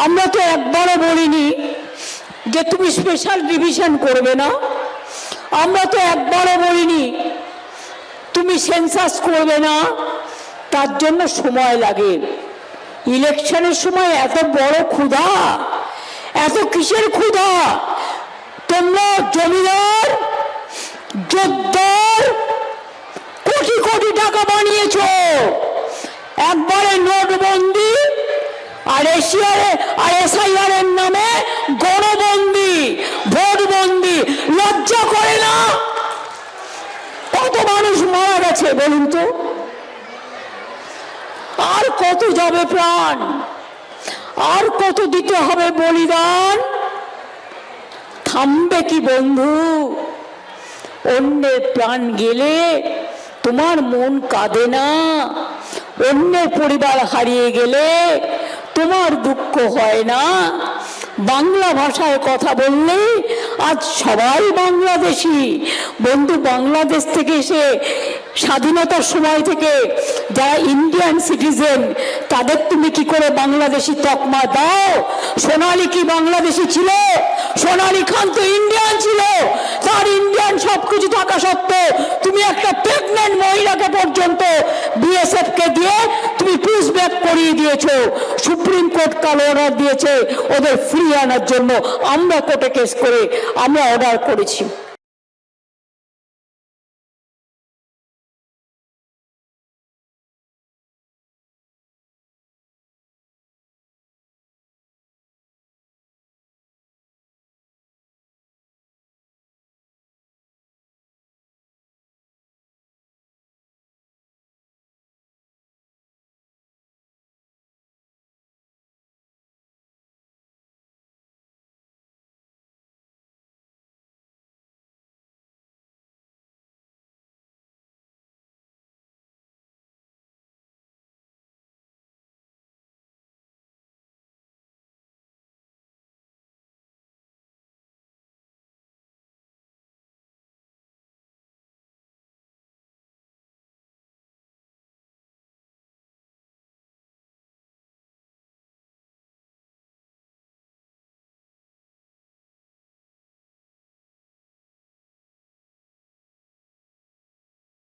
আমরা তো একবারও বলিনি যে তুমি স্পেশাল ডিভিশন করবে না, আমরা তো একবারও বলিনি তুমি সেন্সাস করবে না। তার জন্য সময় লাগে। ইলেকশনের সময় এত বড় ক্ষুধা, এত কিসের ক্ষুধা? তোমরা জমিদার যোদ্ধার কোটি কোটি টাকা বানিয়েছ, একবারে নোটবন্দি আর এসআইআর এর নামে গণবন্দি, ভোটবন্দি। লজ্জা করে না? কত মানুষ মারা গেছে বলুন তো? আর কত যাবে প্রাণ? আর কত দিতে হবে বলিদান? থামবে কি বন্ধু? অন্যের প্রাণ গেলে তোমার মন কাঁদে না? অন্যের পরিবার হারিয়ে গেলে তোমার দুঃখ হয় না? বাংলা ভাষায় কথা বললে আজ সবাই বাংলাদেশি। বন্ধু, বাংলাদেশ থেকে এসে স্বাধীনতার সময় থেকে যারা ইন্ডিয়ান সিটিজেন, তাদের তুমি কি করে বাংলাদেশি তকমা দাও? সোনালী কি বাংলাদেশি ছিল? সোনালী খান তো ইন্ডিয়ান ছিল। তার ইন্ডিয়ান সবকিছু থাকা সত্ত্বেও তুমি একটা প্রেগনেন্ট মহিলাকে পর্যন্ত বিএসএফ কে দিয়ে তুমি পুশ ব্যাক করিয়ে দিয়েছো। সুপ্রিম কোর্ট কাল অর্ডার দিয়েছে ওদের ফ্রি আনার জন্য। আমরা কোর্টে কেস করে আমরা অর্ডার করেছি।